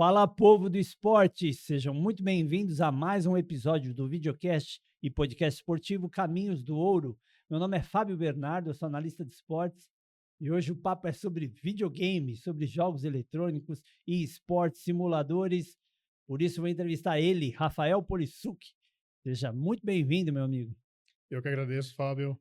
Fala, povo do esporte! Sejam muito bem-vindos a mais um episódio do videocast e podcast esportivo Caminhos do Ouro. Meu nome é Fábio Bernardo, eu sou analista de esportes e hoje o papo é sobre videogame, sobre jogos eletrônicos e esportes simuladores. Por isso, eu vou entrevistar ele, Rafael Polissuc. Seja muito bem-vindo, meu amigo. Eu que agradeço, Fábio.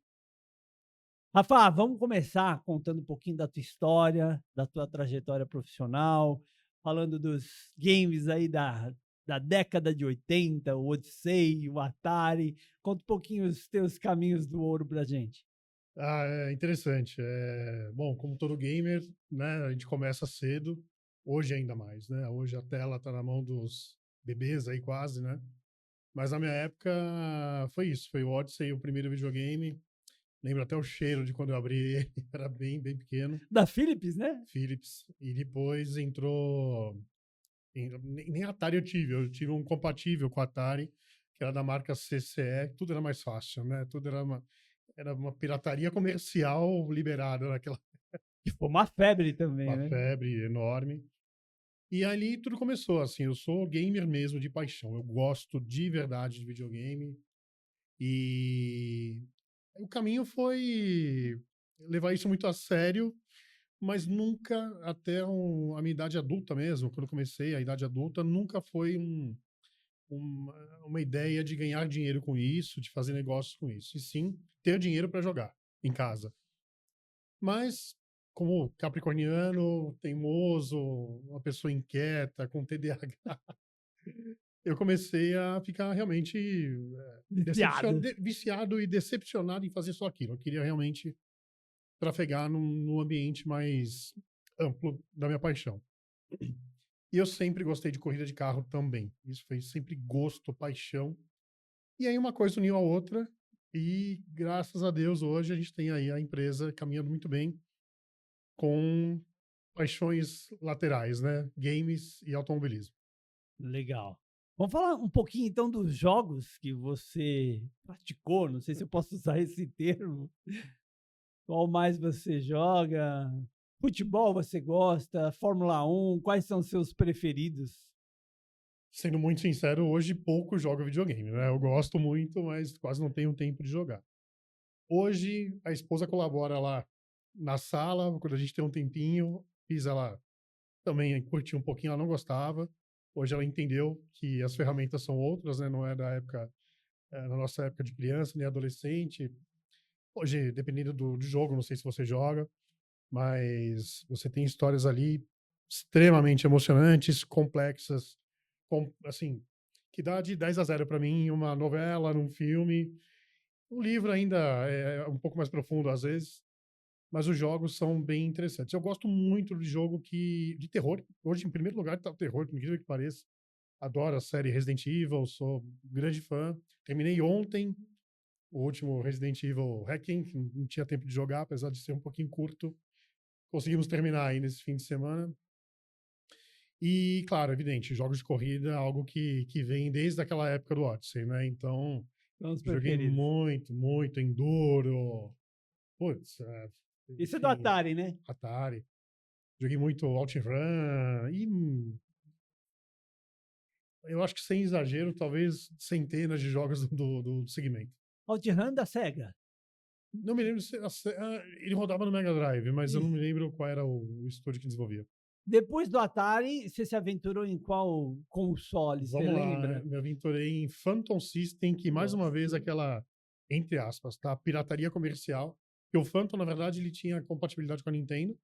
Rafa, vamos começar contando um pouquinho da tua história, da tua trajetória profissional, falando dos games aí da década de 80, o Odyssey, o Atari. Conta um pouquinho os teus caminhos do ouro pra gente. É interessante. Bom, como todo gamer, né, a gente começa cedo, hoje ainda mais, né? Hoje a tela está na mão dos bebês aí quase, né? Mas na minha época foi isso, foi o Odyssey, o primeiro videogame. Lembro até o cheiro de quando eu abri ele, era bem pequeno, Da Philips, né? Philips. E depois entrou, nem Atari eu tive um compatível com a Atari, que era da marca CCE, tudo era mais fácil, né? Tudo era uma pirataria comercial liberada naquela Que foi uma febre também, uma né? febre enorme. E ali tudo começou, assim, eu sou gamer mesmo de paixão, eu gosto de verdade de videogame e o caminho foi levar isso muito a sério, mas nunca até a minha idade adulta mesmo, quando eu comecei a idade adulta, nunca foi uma ideia de ganhar dinheiro com isso, de fazer negócios com isso, e sim ter dinheiro para jogar em casa. Mas, como capricorniano, teimoso, uma pessoa inquieta, com TDAH, eu comecei a ficar realmente Viciado. viciado e decepcionado em fazer só aquilo. Eu queria realmente trafegar num ambiente mais amplo da minha paixão. E eu sempre gostei de corrida de carro também. Isso foi sempre gosto, paixão. E aí uma coisa uniu a outra e, graças a Deus, hoje a gente tem aí a empresa caminhando muito bem com paixões laterais, né? Games e automobilismo. Legal. Vamos falar um pouquinho então dos jogos que você praticou, não sei se eu posso usar esse termo. Qual mais você joga? Futebol você gosta? Fórmula 1? Quais são os seus preferidos? Sendo muito sincero, hoje pouco jogo videogame, né? Eu gosto muito, mas quase não tenho tempo de jogar. Hoje a esposa colabora lá na sala, quando a gente tem um tempinho, fiz ela também curtir um pouquinho, ela não gostava. Hoje ela entendeu que as ferramentas são outras, né? Não é da época, na nossa época de criança, nem adolescente. Hoje, dependendo do jogo, não sei se você joga, mas você tem histórias ali extremamente emocionantes, complexas, assim, que dá de 10-0 para mim, uma novela, num filme. O livro ainda é um pouco mais profundo às vezes, mas os jogos são bem interessantes. Eu gosto muito de jogo de terror. Hoje, em primeiro lugar, está o terror, por incrível que pareça. Adoro a série Resident Evil, sou grande fã. Terminei ontem o último Resident Evil Hacking, que não tinha tempo de jogar, apesar de ser um pouquinho curto. Conseguimos terminar aí nesse fim de semana. E, claro, evidente, jogos de corrida é algo que vem desde aquela época do Odyssey, né? Então, São os joguei preferidos. muito Enduro, putz, Isso é do enfim, Atari, né? Atari. Joguei muito OutRun e eu acho que sem exagero, talvez centenas de jogos do segmento. OutRun da Sega. Não me lembro se ele rodava no Mega Drive, mas eu não Isso. me lembro qual era o estúdio que desenvolvia. Depois do Atari, você se aventurou em qual console, você Vamos lá, lembra? me aventurei em Phantom System, que mais uma vez Nossa. aquela, entre aspas, tá? Pirataria comercial. Porque o Phantom, na verdade, ele tinha compatibilidade com a Nintendo.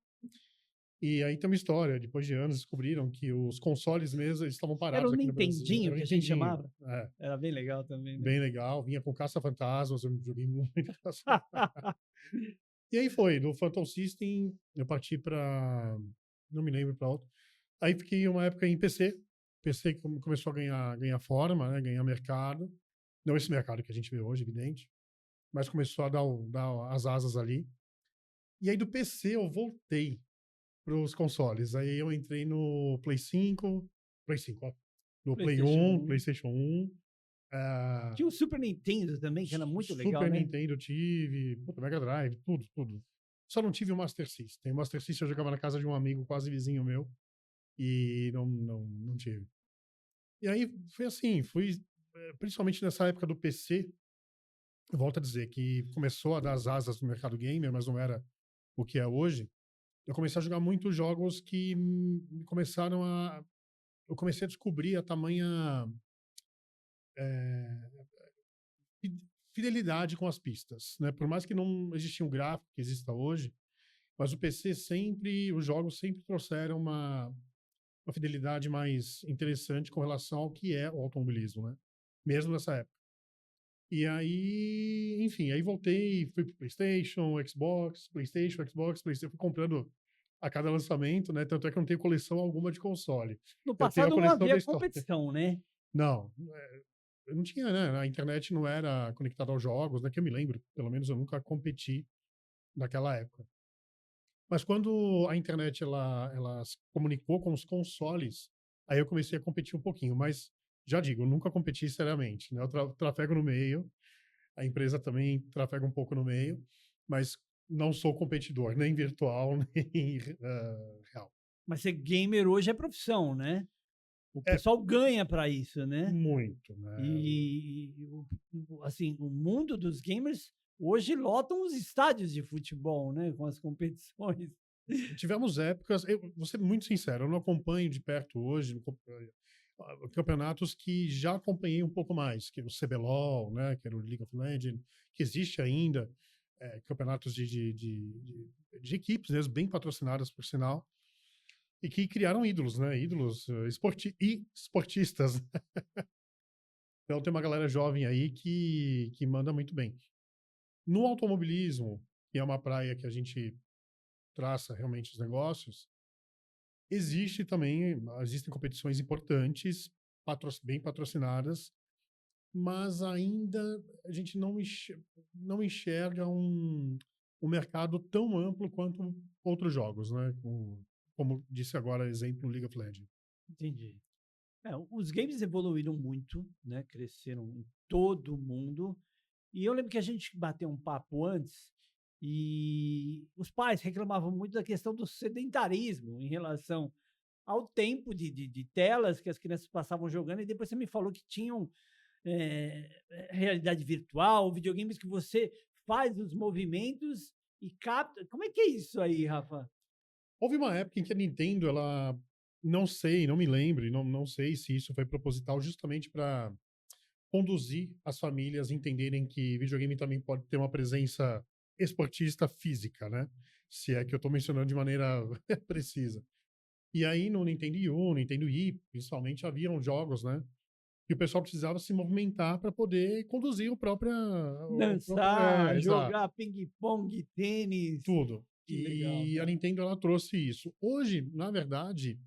E aí tem uma história, depois de anos descobriram que os consoles mesmo, eles estavam Era o parados aqui no Brasil. Nintendinho Era o que a gente Nintendinho. chamava. É, Era bem legal também, né? bem legal. Vinha com Caça-Fantasmas, eu joguei muito Caça. E aí foi, do Phantom System, eu parti para, não me lembro para outro. Aí fiquei uma época em PC. PC começou a ganhar forma, né? Ganhar mercado. Não esse mercado que a gente vê hoje, evidente, mas começou a dar as asas ali. E aí do PC eu voltei para os consoles. Aí eu entrei no Play 5, ó, no Play PlayStation 1, 1. PlayStation 1, Tinha o Super Nintendo também, que era muito legal, Super né? Nintendo eu tive, puta, Mega Drive, tudo. Só não tive o Master System. O Master System eu jogava na casa de um amigo quase vizinho meu. e não tive. E aí foi assim, principalmente nessa época do PC, eu volto a dizer que começou a dar as asas no mercado gamer, mas não era o que é hoje. Eu comecei a jogar muitos jogos que começaram a... Eu comecei a descobrir a tamanha eh, fidelidade com as pistas, né? Por mais que não existia um gráfico que exista hoje, mas o PC sempre, os jogos sempre trouxeram uma fidelidade mais interessante com relação ao que é o automobilismo, né? Mesmo nessa época. E aí, enfim, aí voltei, fui pro PlayStation, Xbox, PlayStation, Xbox, PlayStation, fui comprando a cada lançamento, né? Tanto é que eu não tenho coleção alguma de console. No Eu tenho a passado não coleção da havia história. competição, né? Não, eu não tinha, né? A internet não era conectada aos jogos, né? Que eu me lembro. Pelo menos eu nunca competi naquela época. Mas quando a internet ela se comunicou com os consoles, aí eu comecei a competir um pouquinho. Mas já digo, eu nunca competi seriamente, né? Eu trafego no meio, a empresa também trafega um pouco no meio, mas não sou competidor, nem virtual, nem real. Mas ser gamer hoje é profissão, né? O É pessoal ganha para isso, né? muito, né? Assim, o mundo dos gamers hoje lotam os estádios de futebol, né? Com as competições. Tivemos épocas, eu vou ser muito sincero, eu não acompanho de perto hoje campeonatos que já acompanhei um pouco mais, que é o CBLOL, né, que era o League of Legends, que existe ainda, campeonatos de equipes mesmo, bem patrocinadas, por sinal, e que criaram ídolos, né, ídolos esportistas. Então tem uma galera jovem aí que manda muito bem. No automobilismo, que é uma praia que a gente traça realmente os negócios, existem competições importantes, bem patrocinadas, mas ainda a gente não enxerga um mercado tão amplo quanto outros jogos, né? Como disse agora, exemplo, League of Legends. Entendi. Os games evoluíram muito, né? Cresceram em todo o mundo. E eu lembro que a gente bateu um papo antes e os pais reclamavam muito da questão do sedentarismo em relação ao tempo de telas que as crianças passavam jogando. E depois você me falou que tinham realidade virtual, videogames que você faz os movimentos e capta. Como é que é isso aí, Rafa? Houve uma época em que a Nintendo, ela, não sei, não me lembro, não sei se isso foi proposital justamente para conduzir as famílias a entenderem que videogame também pode ter uma presença esportista física, né? Se é que eu estou mencionando de maneira precisa. E aí no Nintendo U, Nintendo Wii, principalmente, haviam jogos, né? E o pessoal precisava se movimentar para poder conduzir Dançar, exato, jogar ping-pong, tênis. tudo. Que legal, E a cara. Nintendo, ela trouxe isso. Hoje, na verdade,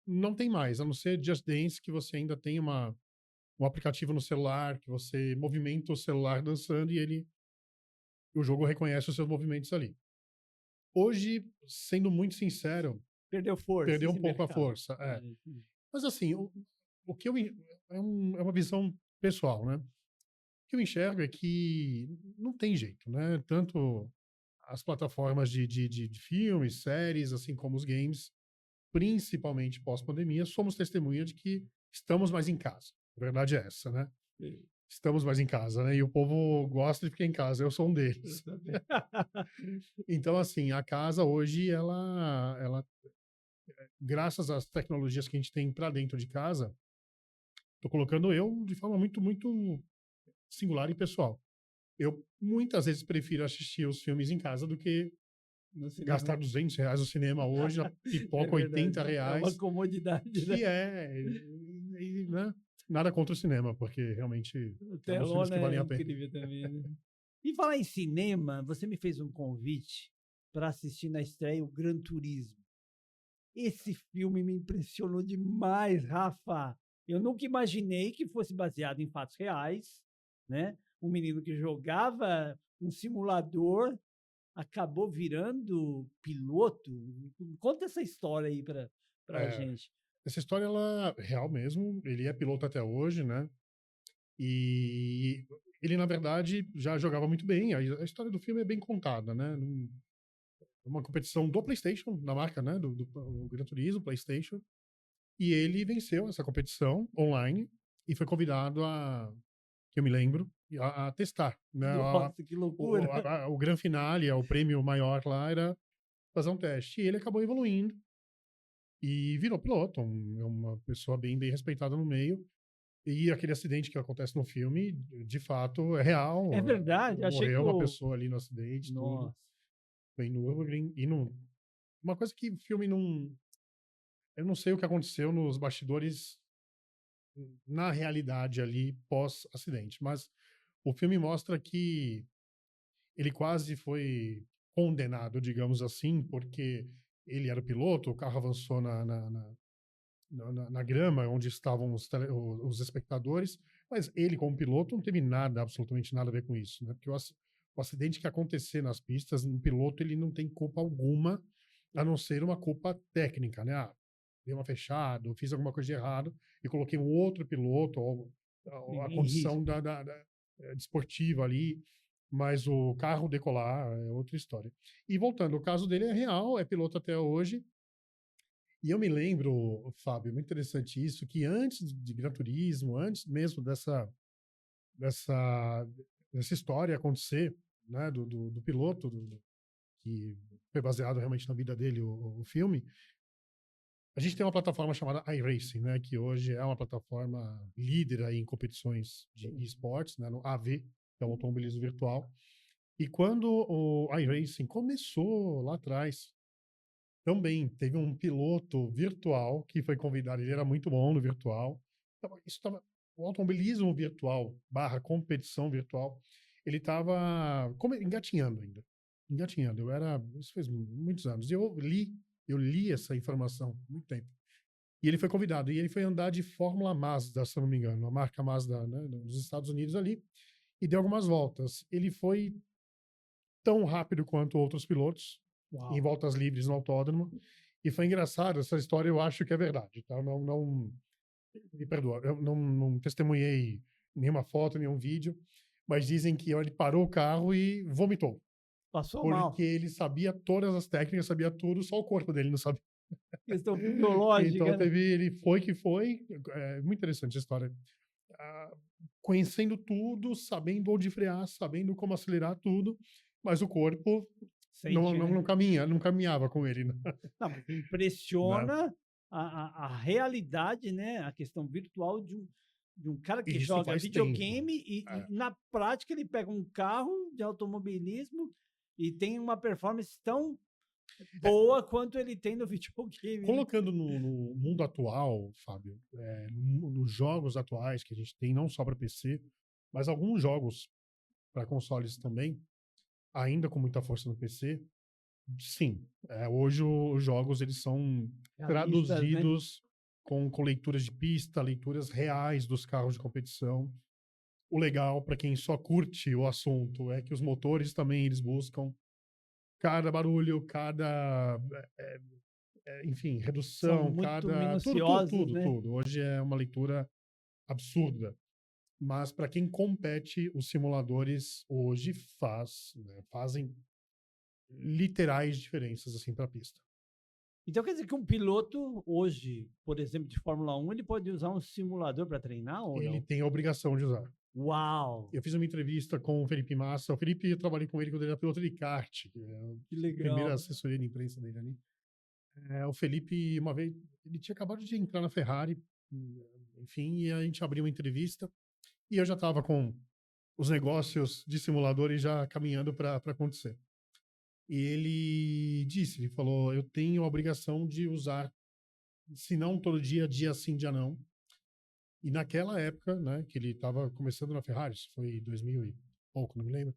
não tem mais, a não ser Just Dance, que você ainda tem um aplicativo no celular, que você movimenta o celular dançando e o jogo reconhece os seus movimentos ali. Hoje, sendo muito sincero, Perdeu força perdeu um esse pouco a mercado. força. Mas assim, o que é uma visão pessoal, né? O que eu enxergo é que não tem jeito, né? Tanto as plataformas de filmes, séries, assim como os games, principalmente pós-pandemia, somos testemunha de que estamos mais em casa. A verdade é essa, né? Estamos mais em casa, né? E o povo gosta de ficar em casa, eu sou um deles. Então, assim, a casa hoje, graças às tecnologias que a gente tem para dentro de casa, tô colocando eu de forma muito, muito singular e pessoal. Eu muitas vezes prefiro assistir os filmes em casa do que No cinema. gastar R$ 200 no cinema hoje, a É pipoca verdade. É uma R$ 80, comodidade, né? que né? Nada contra o cinema, porque realmente O tem alguns filmes telona que valem é a pena. incrível também, né? E falar em cinema, você me fez um convite para assistir na estreia o Gran Turismo. Esse filme me impressionou demais, Rafa. Eu nunca imaginei que fosse baseado em fatos reais, né? Um menino que jogava um simulador acabou virando piloto. Conta essa história aí para É, gente. essa história, ela é real mesmo, ele é piloto até hoje, né? E ele, na verdade, já jogava muito bem. A história do filme é bem contada, né? Uma competição do PlayStation, da marca, né? Do Gran Turismo, PlayStation. E ele venceu essa competição online e foi convidado que eu me lembro, a testar, né? Nossa, que loucura. O grande finale, o prêmio maior lá era fazer um teste. E ele acabou evoluindo e virou piloto, é uma pessoa bem respeitada no meio. E aquele acidente que acontece no filme, de fato, é real. É verdade, achei que Morreu uma pessoa ali no acidente, tudo. Nossa. Foi em Nürburgring. E uma coisa que o filme não... Eu não sei o que aconteceu nos bastidores, na realidade ali, pós-acidente. Mas o filme mostra que ele quase foi condenado, digamos assim, porque ele era o piloto, o carro avançou na grama onde estavam os espectadores, mas ele, como piloto, não teve nada, absolutamente nada a ver com isso, né? Porque o acidente que acontecer nas pistas, o piloto ele não tem culpa alguma, a não ser uma culpa técnica, né? Dei uma fechada, fiz alguma coisa de errado e coloquei um outro piloto, ou a Em condição risco. desportiva ali, mas o carro decolar é outra história. E voltando, o caso dele é real, é piloto até hoje. E eu me lembro, Fábio, muito interessante isso, que antes de Gran Turismo, antes mesmo dessa, dessa história acontecer, né, do piloto, que foi baseado realmente na vida dele, o filme, a gente tem uma plataforma chamada iRacing, né, que hoje é uma plataforma líder aí em competições de esportes, né, no AV, que é o automobilismo virtual. E quando o iRacing começou lá atrás, também teve um piloto virtual que foi convidado, ele era muito bom no virtual. O automobilismo virtual barra competição virtual, ele estava engatinhando ainda. Engatinhando. Isso fez muitos anos. E eu li essa informação há muito tempo. E ele foi convidado. E ele foi andar de Fórmula Mazda, se eu não me engano, a marca Mazda, né, nos Estados Unidos ali. E deu algumas voltas. Ele foi tão rápido quanto outros pilotos, em Uau. voltas livres no autódromo. E foi engraçado, essa história eu acho que é verdade, tá? Não me perdoa, eu não testemunhei nenhuma foto, nenhum vídeo, mas dizem que ele parou o carro e vomitou, Passou porque mal. ele sabia todas as técnicas, sabia tudo, só o corpo dele não sabia. Questão Então fisiológica, né? ele foi que foi, é muito interessante a história. Ah, conhecendo tudo, sabendo onde frear, sabendo como acelerar tudo, mas o corpo Sente, né? não caminhava com ele, né? Não, mas Né? impressiona a realidade, né? A questão virtual de um cara que E isso joga faz tempo. videogame e É. na prática ele pega um carro de automobilismo e tem uma performance tão boa quanto ele tem no videogame, né? Colocando no mundo atual, Fábio, nos jogos atuais que a gente tem, não só para PC, mas alguns jogos para consoles também, ainda com muita força no PC, sim. Hoje os jogos eles são Realistas, né? traduzidos com leituras de pista, leituras reais dos carros de competição. O legal, para quem só curte o assunto, é que os motores também eles buscam cada barulho, enfim, São redução, muito tudo, minuciosos, tudo, né? tudo. Hoje é uma leitura absurda. Mas para quem compete, os simuladores hoje fazem literais diferenças assim para a pista. Então quer dizer que um piloto hoje, por exemplo, de Fórmula 1, ele pode usar um simulador para treinar ou Ele não? tem a obrigação de usar. Uau! Eu fiz uma entrevista com o Felipe Massa. O Felipe, eu trabalhei com ele quando ele era piloto de kart, que é Que a primeira legal. assessoria de imprensa dele ali. O Felipe, uma vez, ele tinha acabado de entrar na Ferrari, enfim, e a gente abriu uma entrevista e eu já estava com os negócios de simuladores já caminhando para acontecer. E ele falou, eu tenho a obrigação de usar, se não todo dia, dia sim, dia não. E naquela época, né, que ele estava começando na Ferrari, isso foi 2000 e pouco, não me lembro,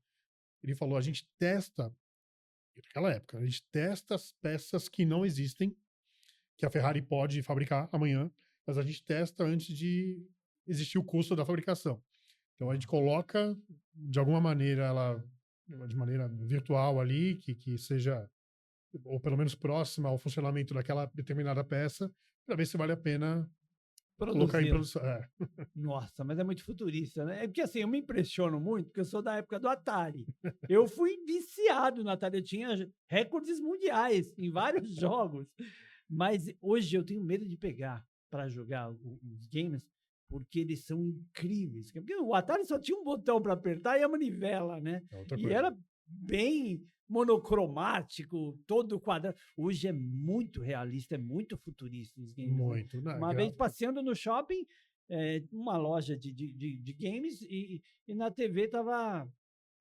ele falou, a gente testa, naquela época, a gente testa as peças que não existem, que a Ferrari pode fabricar amanhã, mas a gente testa antes de existir o custo da fabricação. Então a gente coloca, de alguma maneira, ela de maneira virtual ali, que seja, ou pelo menos próxima ao funcionamento daquela determinada peça, para ver se vale a pena colocar em Produzi-la. produção. Nossa, mas é muito futurista, né? É porque assim, eu me impressiono muito, porque eu sou da época do Atari. Eu fui viciado no Atari, eu tinha recordes mundiais em vários jogos. Mas hoje eu tenho medo de pegar. para jogar os games, porque eles são incríveis. Porque o Atari só tinha um botão para apertar e a manivela, né? É outra E coisa. era bem monocromático, todo quadrado. Hoje é muito realista, é muito futurista os games, né? Muito, né? Uma vez passeando no shopping, uma loja de games, e na TV tava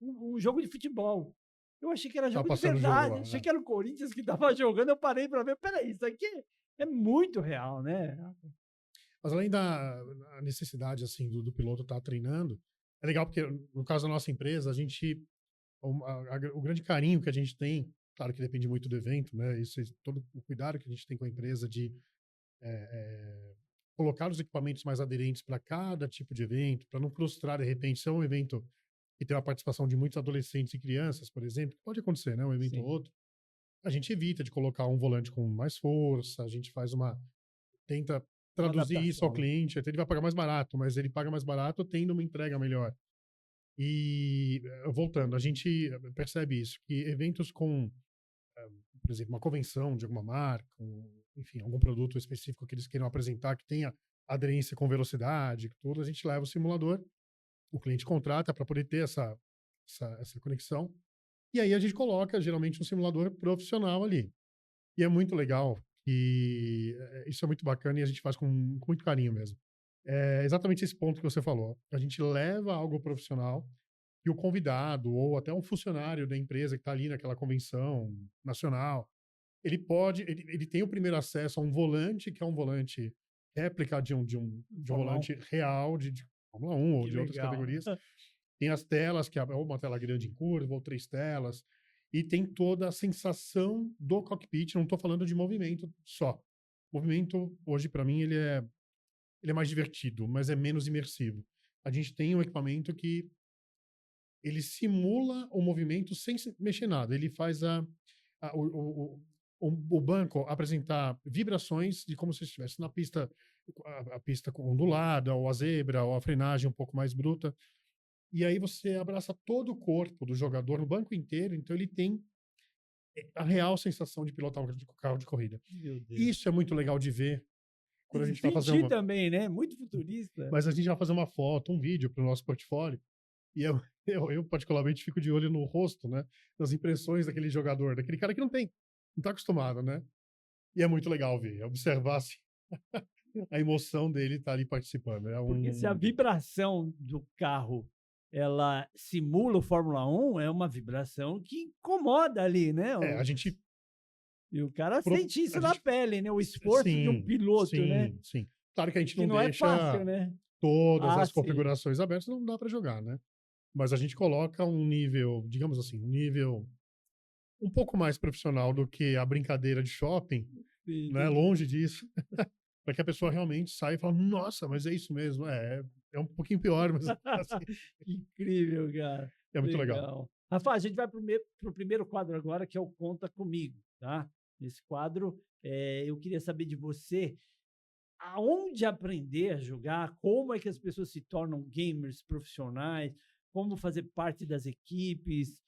um jogo de futebol. Eu achei que era Tá jogo de passando o jogo verdade, lá, achei né? que era o Corinthians que tava jogando, eu parei para ver, peraí, isso aqui é muito real, né? Mas além da necessidade, assim, do piloto estar treinando, é legal porque, no caso da nossa empresa, a gente, o grande carinho que a gente tem, claro que depende muito do evento, né? Isso, todo o cuidado que a gente tem com a empresa de colocar os equipamentos mais aderentes para cada tipo de evento, para não frustrar, de repente, se é um evento que tem uma participação de muitos adolescentes e crianças, por exemplo, que pode acontecer, né? Um evento ou Sim. outro, a gente evita de colocar um volante com mais força, a gente tenta Uma traduzir isso ao adaptação, né? cliente, até ele vai pagar mais barato, mas ele paga mais barato tendo uma entrega melhor. E, voltando, a gente percebe isso, que eventos com, por exemplo, uma convenção de alguma marca, enfim, algum produto específico que eles queiram apresentar, que tenha aderência com velocidade, tudo, a gente leva o simulador, o cliente contrata para poder ter essa conexão, e aí a gente coloca, geralmente, um simulador profissional ali. E é muito legal, e isso é muito bacana e a gente faz com muito carinho mesmo. É exatamente esse ponto que você falou. A gente leva algo profissional e o convidado ou até um funcionário da empresa que está ali naquela convenção nacional, ele tem o primeiro acesso a um volante, que é um volante réplica de um Fórmula 1, volante real de Fórmula 1 ou que de outras legal. categorias. Tem as telas, que é uma tela grande em curva, ou 3 telas, e tem toda a sensação do cockpit. Não estou falando de movimento só. Movimento, hoje, para mim, ele é mais divertido, mas é menos imersivo. A gente tem um equipamento que ele simula o movimento sem mexer nada. Ele faz o banco apresentar vibrações de como se estivesse na pista, a pista ondulada, ou a zebra, ou a frenagem um pouco mais bruta. E aí você abraça todo o corpo do jogador, no banco inteiro, então ele tem a real sensação de pilotar um carro de corrida. Meu Deus. Isso é muito legal de ver E quando a de gente vai fazer sentir também, né? Muito futurista. mas a gente vai fazer uma foto, um vídeo para o nosso portfólio, e eu particularmente fico de olho no rosto, né? Nas impressões daquele jogador, daquele cara que não tá acostumado, né? E é muito legal ver, observar assim, a emoção dele estar ali participando. Porque se a vibração do carro ela simula o Fórmula 1, é uma vibração que incomoda ali, né? a gente E o cara pro sente isso a na gente pele, né? O esforço de um sim, piloto, né? sim, sim. Claro que a gente Que não não é fácil, deixa né? todas Ah, as sim. configurações abertas, não dá para jogar, né? Mas a gente coloca um nível, digamos assim, um nível um pouco mais profissional do que a brincadeira de shopping, Sim, né? entendi. Longe disso, para que a pessoa realmente saia e fale, nossa, mas é isso mesmo, é um pouquinho pior, mas assim, Que incrível, cara. é muito legal. Legal. Rafa, a gente vai para o primeiro quadro agora, que é o Conta Comigo, tá? Nesse quadro, eu queria saber de você aonde aprender a jogar, como é que as pessoas se tornam gamers profissionais, como fazer parte das equipes,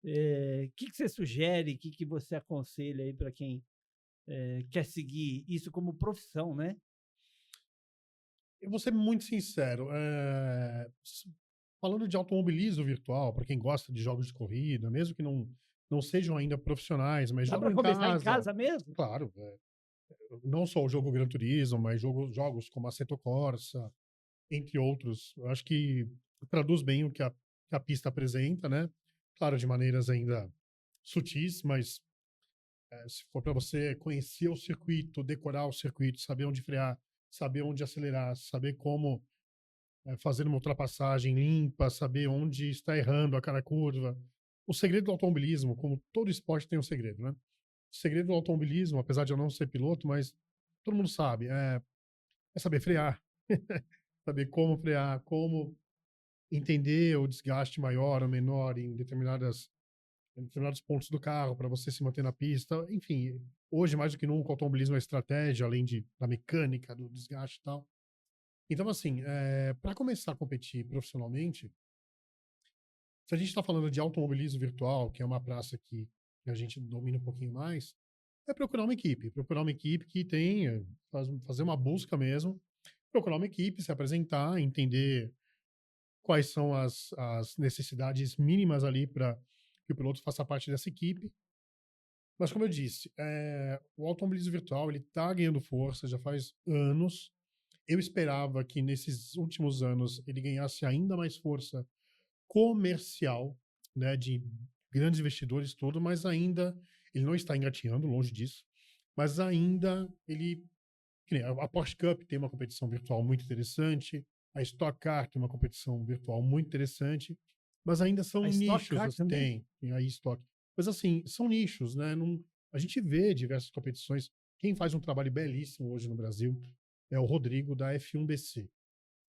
o que você sugere, o que você aconselha aí para quem quer seguir isso como profissão, né? Eu vou ser muito sincero, falando de automobilismo virtual, para quem gosta de jogos de corrida, mesmo que não sejam ainda profissionais, mas Dá jogam para em começar em casa, casa mesmo? claro, não só o jogo Gran Turismo, mas jogos como Assetto Corsa, entre outros. Eu acho que traduz bem o que a pista apresenta, né? Claro, de maneiras ainda sutis, mas se for para você conhecer o circuito, decorar o circuito, saber onde frear, saber onde acelerar, saber como fazer uma ultrapassagem limpa, saber onde está errando a cada curva. O segredo do automobilismo, como todo esporte tem um segredo, né? O segredo do automobilismo, apesar de eu não ser piloto, mas todo mundo sabe, é saber frear, saber como frear, como entender o desgaste maior ou menor em determinados pontos do carro para você se manter na pista. Enfim, hoje mais do que nunca o automobilismo é estratégia, além da mecânica, do desgaste e tal. Então, assim, para começar a competir profissionalmente, se a gente está falando de automobilismo virtual, que é uma praça que a gente domina um pouquinho mais, É procurar uma equipe que tenha, fazer uma busca mesmo, procurar uma equipe, se apresentar, entender quais são as necessidades mínimas ali para que o piloto faça parte dessa equipe. Mas como eu disse, o automobilismo virtual ele está ganhando força já faz anos. Eu esperava que nesses últimos anos ele ganhasse ainda mais força comercial, né, de grandes investidores todo, mas ainda ele não está engatinhando, longe disso. Mas ainda ele, que nem a Porsche Cup tem uma competição virtual muito interessante, a Stock Car tem uma competição virtual muito interessante, mas ainda A são Stock nichos, Car assim, também? tem a Stock. Mas assim, são nichos, né? Não, a gente vê diversas competições. Quem faz um trabalho belíssimo hoje no Brasil é o Rodrigo da F1BC.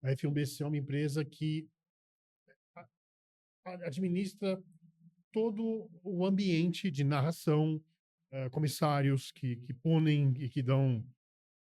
A F1BC é uma empresa que administra todo o ambiente de narração, comissários que punem e que dão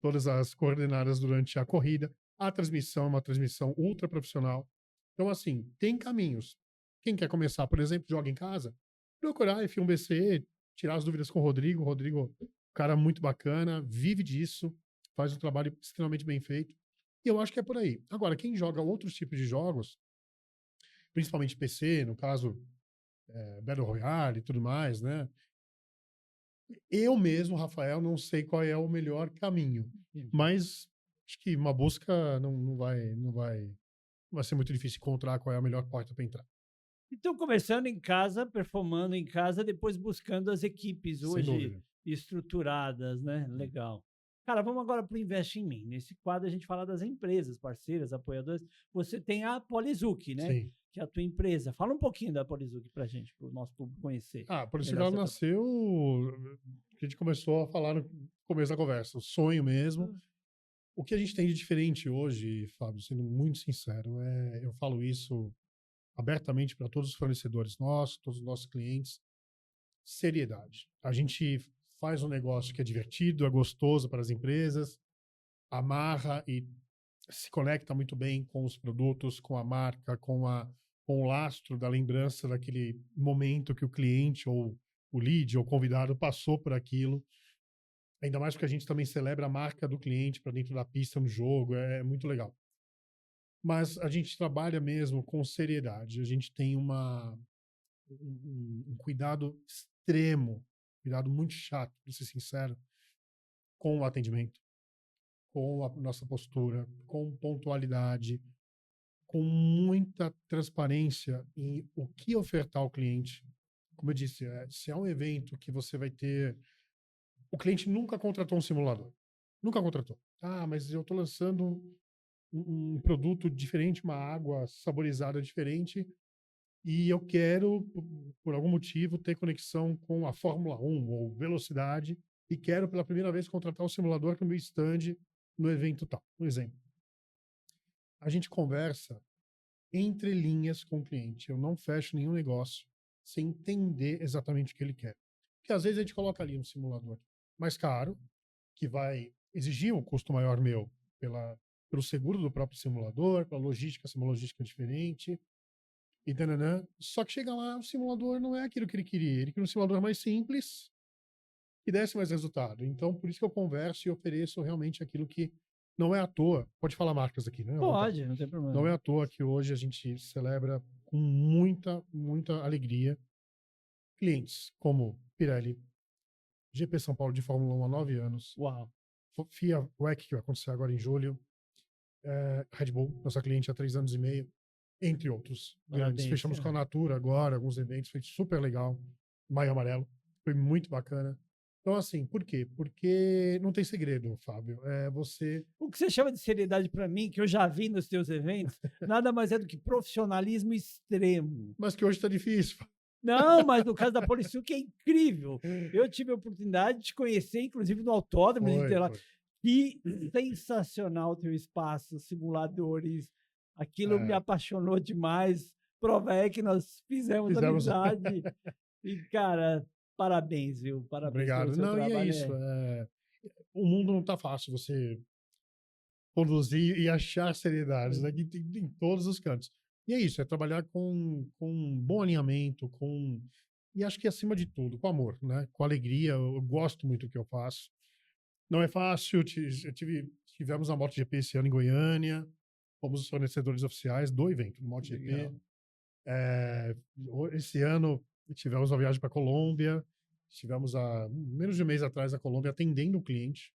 todas as coordenadas durante a corrida. A transmissão é uma transmissão ultra profissional. Então, assim, tem caminhos. Quem quer começar, por exemplo, joga em casa, procurar F1BC, tirar as dúvidas com o Rodrigo. O Rodrigo, cara muito bacana, vive disso, faz um trabalho extremamente bem feito. E eu acho que é por aí. Agora, quem joga outros tipos de jogos, principalmente PC, no caso, Battle Royale e tudo mais, né? Eu mesmo, Rafael, não sei qual é o melhor caminho, Entendi. mas acho que uma busca não vai ser muito difícil encontrar qual é a melhor porta para entrar, Então, começando em casa, performando em casa, depois buscando as equipes sem hoje dúvida. estruturadas, né? Legal. Cara, vamos agora para o Investe em Mim. Nesse quadro a gente fala das empresas, parceiras, apoiadoras. Você tem a Polizuc, né? Sim. Que é a tua empresa. Fala um pouquinho da Polizuc para a gente, para o nosso público conhecer Por isso que melhor ela seu trabalho. nasceu, que a gente começou a falar no começo da conversa, o sonho mesmo. O que a gente tem de diferente hoje, Fábio, sendo muito sincero, eu falo isso abertamente para todos os fornecedores nossos, todos os nossos clientes, seriedade. A gente faz um negócio que é divertido, é gostoso para as empresas, amarra e se conecta muito bem com os produtos, com a marca, com o lastro da lembrança daquele momento que o cliente ou o lead ou o convidado passou por aquilo. Ainda mais porque a gente também celebra a marca do cliente para dentro da pista no jogo, é muito legal. Mas a gente trabalha mesmo com seriedade. A gente tem um cuidado extremo, cuidado muito chato, para ser sincero, com o atendimento, com a nossa postura, com pontualidade, com muita transparência em o que ofertar ao cliente. Como eu disse, se é um evento que você vai ter. O cliente nunca contratou um simulador. Nunca contratou. Mas eu estou lançando um produto diferente, uma água saborizada diferente, e eu quero, por algum motivo, ter conexão com a Fórmula 1 ou velocidade, e quero pela primeira vez contratar um simulador no meu stand no evento tal. Por exemplo, a gente conversa entre linhas com o cliente. Eu não fecho nenhum negócio sem entender exatamente o que ele quer. Porque às vezes a gente coloca ali um simulador mais caro, que vai exigir um custo maior meu pelo seguro do próprio simulador, pela logística, ser uma logística diferente, e tananã. Só que chega lá, o simulador não é aquilo que ele queria. Ele queria um simulador mais simples e desse mais resultado. Então, por isso que eu converso e ofereço realmente aquilo que não é à toa. Pode falar marcas aqui, né? À vontade. Pode, não tem Não é problema. à toa que hoje a gente celebra com muita, muita alegria clientes como Pirelli, GP São Paulo de Fórmula 1 há 9 anos, Uau. FIA WEC, que vai acontecer agora em julho, Red Bull, nossa cliente há 3 anos e meio, entre outros grandes. Parabéns, Fechamos com a cara. Natura agora, alguns eventos, foi super legal. Maio Amarelo, foi muito bacana. Então, assim, por quê? Porque não tem segredo, Fábio. Você. O que você chama de seriedade para mim, que eu já vi nos teus eventos, nada mais é do que profissionalismo extremo. Mas que hoje está difícil. Não, mas no caso da Polisul, que é incrível. Eu tive a oportunidade de te conhecer, inclusive no Autódromo de Foi, Interlagos. foi. Que sensacional o teu espaço, simuladores. Aquilo me É, apaixonou demais. Prova é que nós fizemos fizemos. amizade. E, cara, parabéns, viu? Parabéns pelo Obrigado. seu Não, e é trabalho. isso. O mundo não está fácil você conduzir e achar seriedades, né? Que tem em todos os cantos. E é isso, é trabalhar com um bom alinhamento, com E acho que acima de tudo, com amor, né? Com alegria, eu gosto muito do que eu faço. Não é fácil, tivemos a MotoGP esse ano em Goiânia, fomos os fornecedores oficiais do evento, do MotoGP. Legal. Esse ano tivemos uma viagem para a Colômbia, estivemos há menos de um mês atrás na Colômbia atendendo o cliente.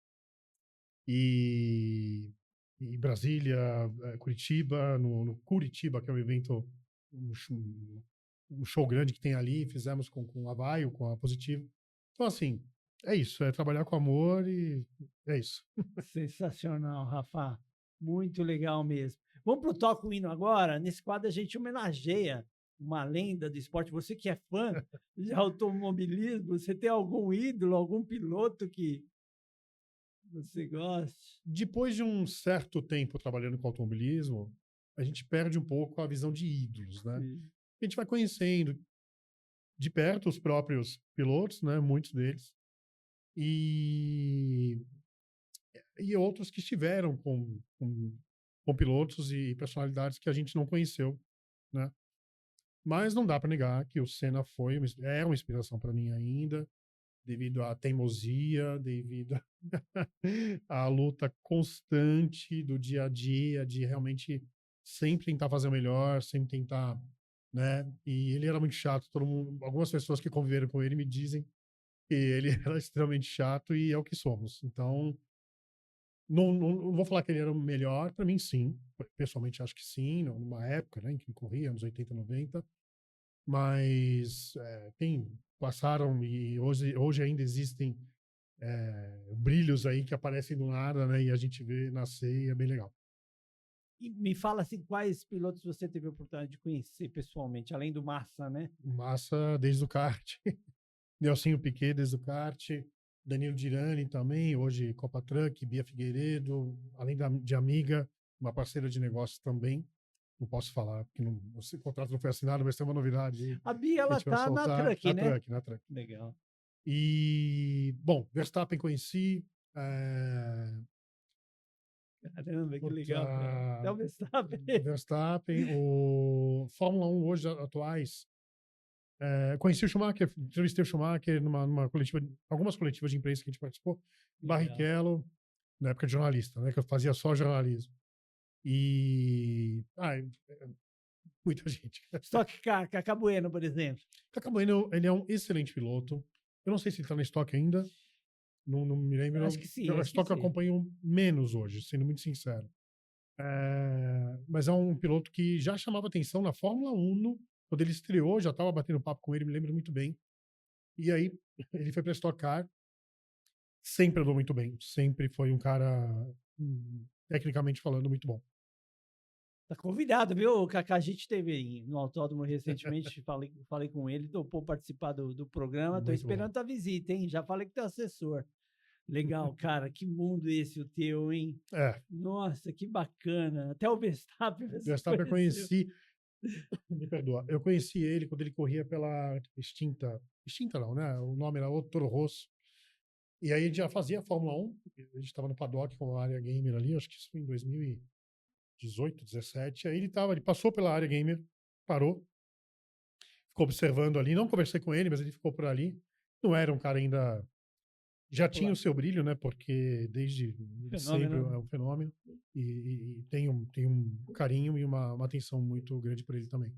E Brasília, Curitiba, no Curitiba, que é um evento, um show grande que tem ali, fizemos com a Vaio, com a Positivo. Então, assim, é isso, é trabalhar com amor e é isso. Sensacional, Rafa. Muito legal mesmo. Vamos para o Toca o Hino agora. Nesse quadro a gente homenageia uma lenda do esporte. Você que é fã de automobilismo, você tem algum ídolo, algum piloto que você goste? Depois de um certo tempo trabalhando com automobilismo, a gente perde um pouco a visão de ídolos, né? Sim. A gente vai conhecendo de perto os próprios pilotos, né? Muitos deles. E outros que estiveram com pilotos e personalidades que a gente não conheceu, né? Mas não dá para negar que o Senna é uma inspiração para mim ainda, devido à teimosia, devido à luta constante do dia a dia, de realmente sempre tentar fazer o melhor, sempre tentar, né? E ele era muito chato, algumas pessoas que conviveram com ele me dizem que ele era extremamente chato e é o que somos. Então, não vou falar que ele era o melhor, para mim sim, pessoalmente acho que sim, numa época, né, em que corria, anos 80, 90, mas passaram e hoje ainda existem brilhos aí que aparecem do nada, né, e a gente vê nascer e é bem legal. E me fala assim, quais pilotos você teve a oportunidade de conhecer pessoalmente, além do Massa, né? Massa desde o kart, Nelsinho Piquet desde o kart, Danilo Dirani também, hoje Copa Truck, Bia Figueiredo, além de amiga, uma parceira de negócios também. Não posso falar, porque o contrato não foi assinado, mas tem uma novidade. A Bia, A ela gente vai tá na soltar Truck, né? na Truck. Legal. E, bom, Verstappen conheci. Caramba, que legal, cara. Até o Verstappen. Verstappen, o Fórmula 1 hoje atuais. Conheci o Schumacher, entrevistei o Schumacher numa coletiva, algumas coletivas de imprensa que a gente participou. Barrichello, na época de jornalista, né? Que eu fazia só jornalismo. E. Muita gente. Stock Car, Cacá Bueno, por exemplo. Cacá Bueno, ele é um excelente piloto. Eu não sei se ele está na Stock ainda. Não me lembro. Acho que sim. A Stock eu acompanho menos hoje, sendo muito sincero. Mas é um piloto que já chamava atenção na Fórmula 1. Quando ele estreou, já estava batendo papo com ele, me lembro muito bem. E aí, ele foi para a Stock Car. Sempre andou muito bem. Sempre foi um cara, tecnicamente falando, muito bom. Tá convidado, viu, Cacá? A gente teve no autódromo recentemente, falei com ele, topou participar do programa. Tô esperando tua visita, hein? Já falei com teu assessor. Legal, cara. Que mundo esse o teu, hein? Nossa, que bacana. Até o Verstappen. Verstappen eu conheci. Me perdoa. Eu conheci ele quando ele corria pela extinta não, né? O nome era outro, Toro Rosso. E aí a gente já fazia a Fórmula 1. A gente estava no paddock com a área gamer ali, acho que isso foi em 2018, 17. Aí ele passou pela área gamer, parou, ficou observando ali. Não conversei com ele, mas ele ficou por ali. Não era um cara ainda. Já tinha o seu brilho, né? Porque desde sempre é um fenômeno. E tem um carinho e uma atenção muito grande por ele também.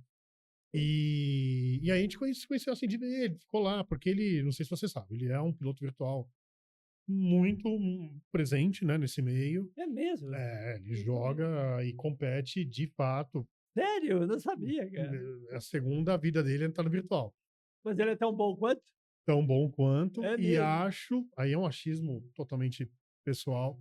E aí a gente conheceu assim de dele, ficou lá, porque ele, não sei se você sabe, ele é um piloto virtual muito presente, né, nesse meio. É mesmo? Ele joga e compete de fato. Sério? Eu não sabia, cara. A segunda vida dele é estar no virtual. Mas ele é tão bom quanto? Tão bom quanto. É e mesmo? acho, aí é um achismo totalmente pessoal,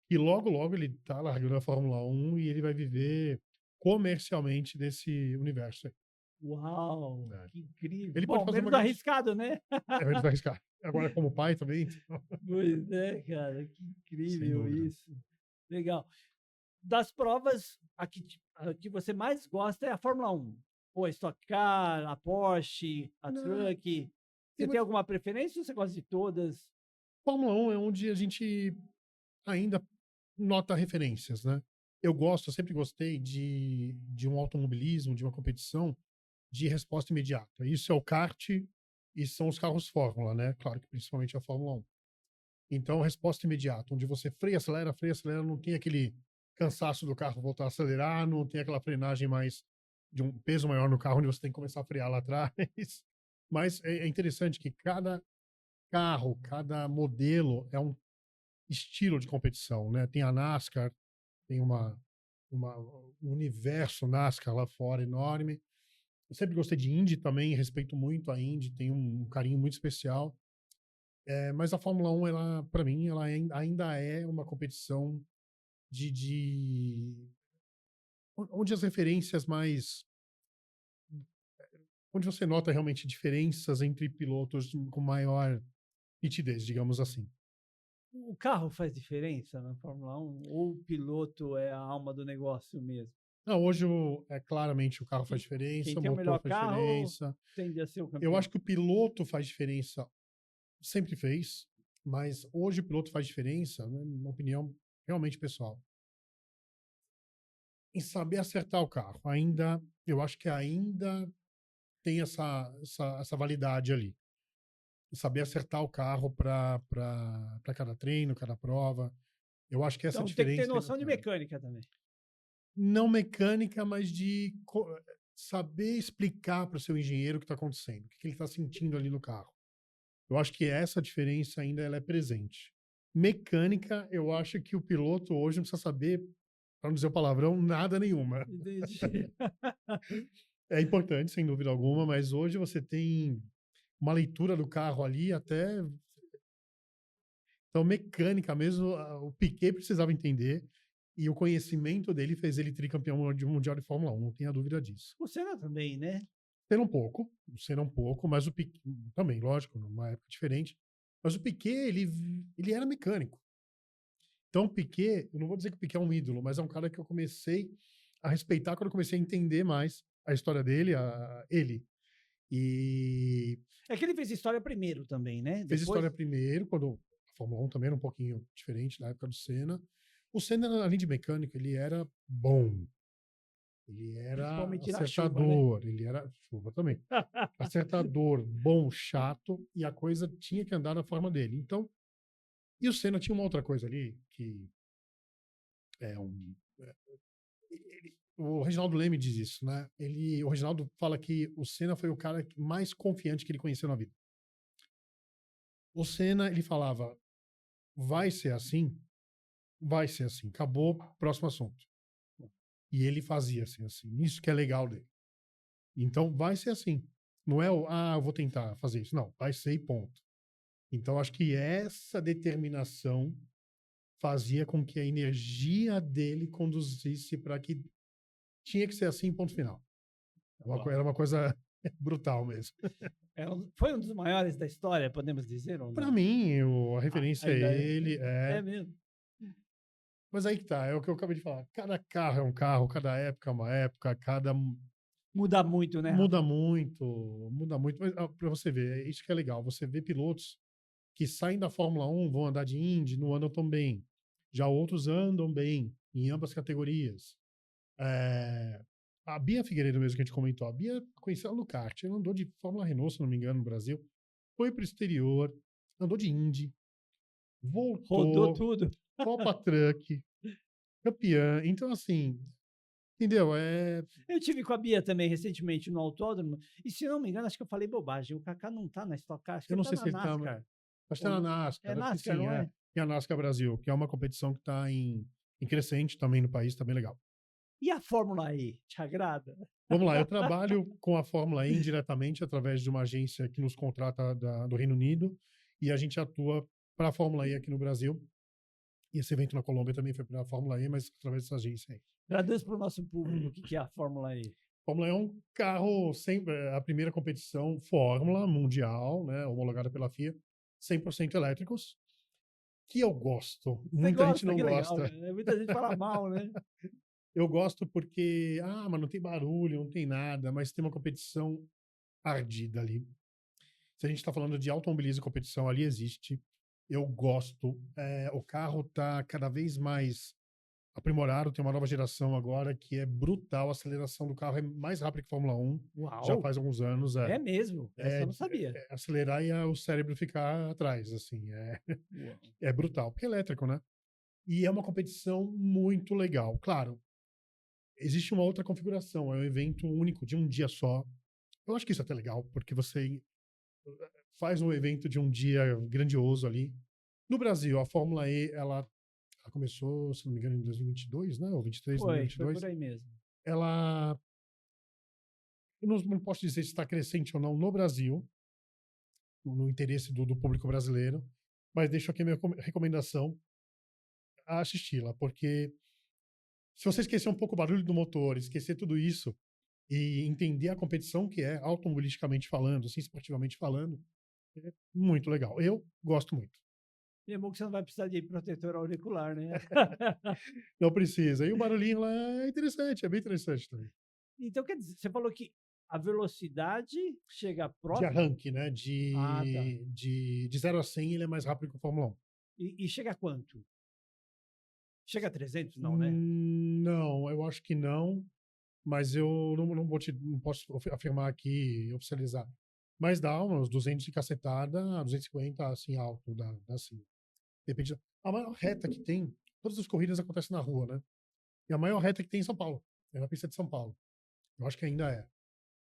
que logo ele tá largando a Fórmula 1 e ele vai viver comercialmente desse universo aí. Uau, que incrível. Ele Bom, pode fazer menos arriscado, né? Menos arriscado. Agora, como pai também. Pois é, cara, que incrível isso. Legal. Das provas, a que você mais gosta é a Fórmula 1. Ou a Stock Car, a Porsche, a Truck. Você tem alguma preferência ou você gosta de todas? Fórmula 1 é onde a gente ainda nota referências, né? Eu sempre gostei de um automobilismo, de uma competição de resposta imediata. Isso é o kart e são os carros Fórmula, né? Claro que principalmente a Fórmula 1. Então, resposta imediata, onde você freia, acelera, não tem aquele cansaço do carro voltar a acelerar, não tem aquela frenagem mais de um peso maior no carro, onde você tem que começar a frear lá atrás. Mas é interessante que cada carro, cada modelo é um estilo de competição, né? Tem a NASCAR, tem um universo NASCAR lá fora enorme. Eu sempre gostei de Indy também, respeito muito a Indy, tenho um carinho muito especial. Mas a Fórmula 1, ela, para mim, ela ainda é uma competição de onde as referências mais, onde você nota realmente diferenças entre pilotos com maior nitidez, digamos assim. O carro faz diferença na Fórmula 1 ou o piloto é a alma do negócio mesmo? Não, hoje claramente o carro faz Quem quem diferença, o tem o motor melhor faz carro diferença. tende a ser o Eu campeão. acho que o piloto faz diferença, sempre fez, mas hoje o piloto faz diferença, né, na minha opinião, realmente pessoal, em saber acertar o carro. Eu acho que ainda tem essa validade ali. Saber acertar o carro para cada treino, cada prova. Eu acho que essa Então tem que ter diferença ainda noção de tem. mecânica também. Não mecânica, mas de saber explicar para o seu engenheiro o que está acontecendo, o que ele está sentindo ali no carro. Eu acho que essa diferença ainda ela é presente. Mecânica, eu acho que o piloto hoje não precisa saber, para não dizer o palavrão, nada nenhuma. Entendi. É importante, sem dúvida alguma, mas hoje você tem uma leitura do carro ali até. Então, mecânica mesmo, o Piquet precisava entender e o conhecimento dele fez ele tricampeão mundial de Fórmula 1, não tenha dúvida disso. O Senna também, né? Senna um pouco, mas o Piquet também, lógico, numa época diferente. Mas o Piquet, ele era mecânico. Então, o Piquet, eu não vou dizer que o Piquet é um ídolo, mas é um cara que eu comecei a respeitar quando eu comecei a entender mais a história dele, ele. E É que ele fez história primeiro também, né? fez Depois. história primeiro, quando a Fórmula 1 também era um pouquinho diferente na época do Senna. O Senna, além de mecânico, ele era bom. Ele era Principalmente na chuva, né? acertador, ele era chuva também. Acertador, bom, chato, e a coisa tinha que andar na forma dele. Então, e o Senna tinha uma outra coisa ali, que é um. O Reginaldo Leme diz isso, né? O Reginaldo fala que o Senna foi o cara mais confiante que ele conheceu na vida. O Senna, ele falava, vai ser assim, acabou, próximo assunto. E ele fazia assim, isso que é legal dele. Então, vai ser assim. Não é eu vou tentar fazer isso. Não, vai ser e ponto. Então, acho que essa determinação fazia com que a energia dele conduzisse para que tinha que ser assim, ponto final. Era uma coisa brutal mesmo. Foi um dos maiores da história, podemos dizer ou Para não? mim, a referência é Ainda ele. é mesmo. Mas aí que tá, é o que eu acabei de falar. Cada carro é um carro, cada época é uma época, Muda muito, né, muda Rafa? muito. Mas para você ver, é isso que é legal. Você vê pilotos que saem da Fórmula 1, vão andar de Indy, não andam tão bem. Já outros andam bem em ambas categorias. A Bia Figueiredo mesmo que a gente comentou, a Bia conheceu ela no kart, ela andou de Fórmula Renault, se não me engano, no Brasil, foi para o exterior, andou de Indy, Rodou voltou, tudo. Copa Truck, campeã. Então, assim, entendeu? Eu tive com a Bia também recentemente no autódromo, e se não me engano, acho que eu falei bobagem. O Kaká não tá na Stock Car, acho que Eu ele não tá sei na se ele tá. NASCAR. Acho que Ou tá na não? É NASCAR, acho que NASCAR, sim, não é. é? E a NASCAR Brasil, que é uma competição que está em crescente também no país, tá bem legal. E a Fórmula E, te agrada? Vamos lá, eu trabalho com a Fórmula E indiretamente através de uma agência que nos contrata do Reino Unido e a gente atua para a Fórmula E aqui no Brasil. E esse evento na Colômbia também foi para a Fórmula E, mas através dessa agência aí. Traduz para o nosso público o que é a Fórmula E. Fórmula E é um carro, a primeira competição Fórmula Mundial, né, homologada pela FIA, 100% elétricos, que eu gosto. Você Muita gente gosta? não Que legal, gosta. né? Muita gente fala mal, né? Eu gosto porque, mas não tem barulho, não tem nada, mas tem uma competição ardida ali. Se a gente está falando de automobilismo e competição, ali existe. Eu gosto. O carro está cada vez mais aprimoraram, tem uma nova geração agora que é brutal, a aceleração do carro é mais rápida que a Fórmula 1, já Uau! faz alguns anos, É mesmo? Essa eu não sabia. acelerar e o cérebro ficar atrás, assim, Uau. é brutal, porque é elétrico, né? E é uma competição muito legal. Claro, existe uma outra configuração, é um evento único, de um dia só. Eu acho que isso é até legal, porque você faz um evento de um dia grandioso ali. No Brasil, a Fórmula E, ela começou, se não me engano, em 2022, né? Ou 23, Foi 2022. por aí mesmo. Ela, eu não posso dizer se está crescente ou não no Brasil, no interesse do público brasileiro, mas deixo aqui a minha recomendação a assisti-la, porque se você esquecer um pouco o barulho do motor, esquecer tudo isso e entender a competição que é, automobilisticamente falando, assim, esportivamente falando, é muito legal. Eu gosto muito. E é bom que você não vai precisar de protetor auricular, né? Não precisa. E o barulhinho lá é interessante, é bem interessante também. Então, quer dizer, você falou que a velocidade chega De próximo. arranque, né? Ah, tá. De 0 a 100, ele é mais rápido que o Fórmula 1. E chega a quanto? Chega a 300? Não, né? Não, eu acho que não. Mas eu não posso afirmar aqui, oficializar. Mas dá uns 200 de cacetada, 250 assim, alto, dá assim. Depende. A maior reta que tem, todas as corridas acontecem na rua, né? E a maior reta que tem em São Paulo, é na pista de São Paulo. Eu acho que ainda é.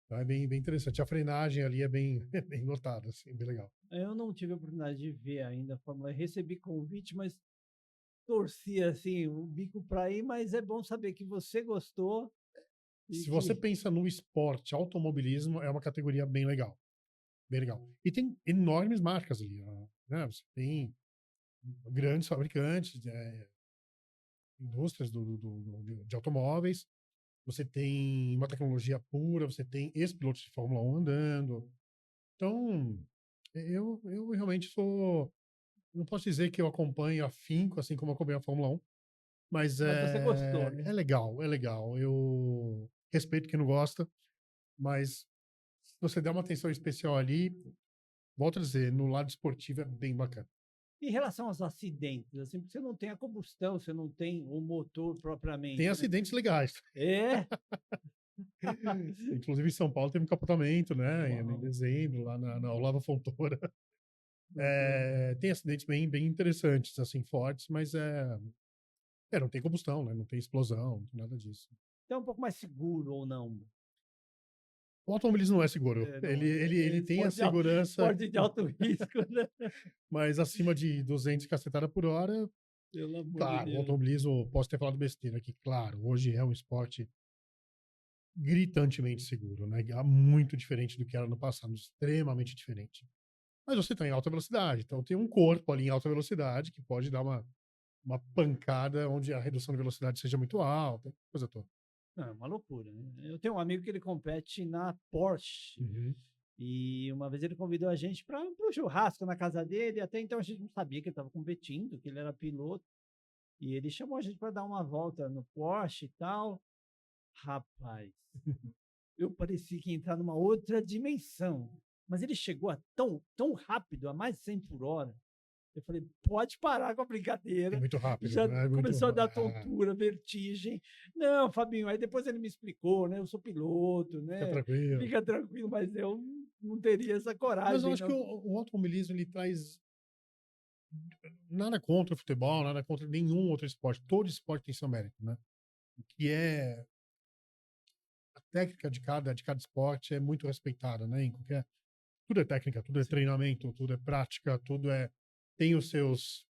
Então é bem interessante. A frenagem ali é bem, bem notada, assim, bem legal. Eu não tive a oportunidade de ver ainda a Fórmula E. Recebi convite, mas torci assim o bico para ir, mas é bom saber que você gostou. Se você pensa no esporte, automobilismo é uma categoria bem legal. Bem legal. E tem enormes marcas ali, né? Você tem grandes fabricantes, indústrias de automóveis, você tem uma tecnologia pura, você tem ex-pilotos de Fórmula 1 andando. Então, eu realmente sou... Não posso dizer que eu acompanho afinco, assim como eu acompanho a Fórmula 1, mas Mas você gostou, né? é legal, é legal. Eu respeito quem não gosta, mas se você der uma atenção especial ali, volto a dizer, no lado esportivo é bem bacana. Em relação aos acidentes, assim, porque você não tem a combustão, você não tem o motor propriamente, Tem né? acidentes legais. É? Inclusive em São Paulo teve um capotamento, né? Em Uau. dezembro, lá na Olavo Fontoura. Bacana. Tem acidentes bem interessantes, assim, fortes, mas não tem combustão, né? Não tem explosão, não tem nada disso. Então é um pouco mais seguro ou não? O automobilismo não é seguro. Não, Ele tem a esporte segurança, esporte de alto risco, né? mas acima de 200 cacetada por hora, Pelo amor de claro, o Deus. automobilismo, posso ter falado besteira aqui, claro, hoje é um esporte gritantemente seguro, né? Muito diferente do que era no passado, extremamente diferente. Mas você está em alta velocidade, então tem um corpo ali em alta velocidade que pode dar uma pancada onde a redução de velocidade seja muito alta, coisa toda. Não, é uma loucura, né? Eu tenho um amigo que ele compete na Porsche. E uma vez ele convidou a gente para um churrasco na casa dele. Até então a gente não sabia que ele estava competindo, que ele era piloto. E ele chamou a gente para dar uma volta no Porsche e tal. Rapaz, eu parecia que ia entrar numa outra dimensão. Mas ele chegou a tão rápido, a mais de 100 por hora. Eu falei, pode parar com a É brincadeira. muito rápido, Já né? começou a dar tontura, vertigem. Não, Fabinho, aí depois ele me explicou, né? Eu sou piloto, Fica né? tranquilo. Fica tranquilo, mas eu não teria essa coragem. Mas eu acho não. que o automobilismo, ele traz nada contra o futebol, nada contra nenhum outro esporte. Todo esporte tem seu mérito, né? Que é a técnica de cada esporte é muito respeitada, né? Em qualquer... Tudo é técnica, tudo é treinamento, tudo é prática, tem os seus